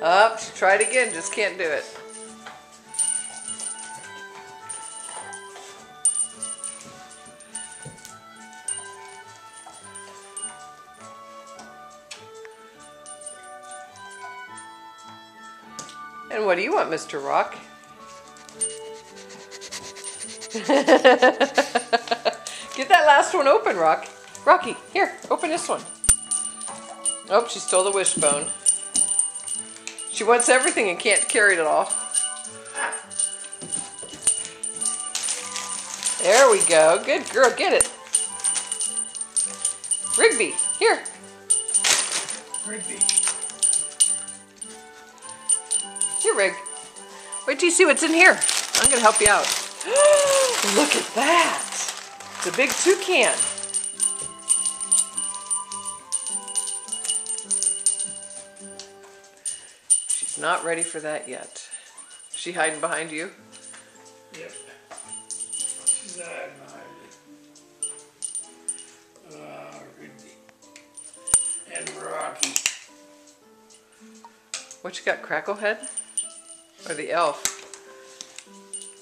Up, try it again, just can't do it. And what do you want, Mr. Rock? Get that last one open, Rock. Rocky, here, open this one. Oh, she stole the wishbone. She wants everything and can't carry it all. There we go. Good girl, get it. Rigby, here. Rigby. Here, Rig. Wait till you see what's in here. I'm going to help you out. Look at that. It's a big toucan. She's not ready for that yet. Is she hiding behind you? Yep. She's hiding behind me. Rigby. And Rocky. What you got, Cracklehead? Or the elf?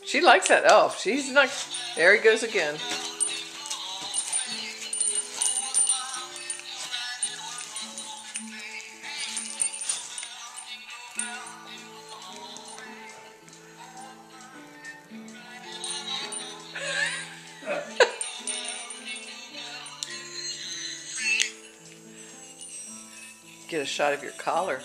She likes that elf. She's not... There he goes again. Get a shot of your collar.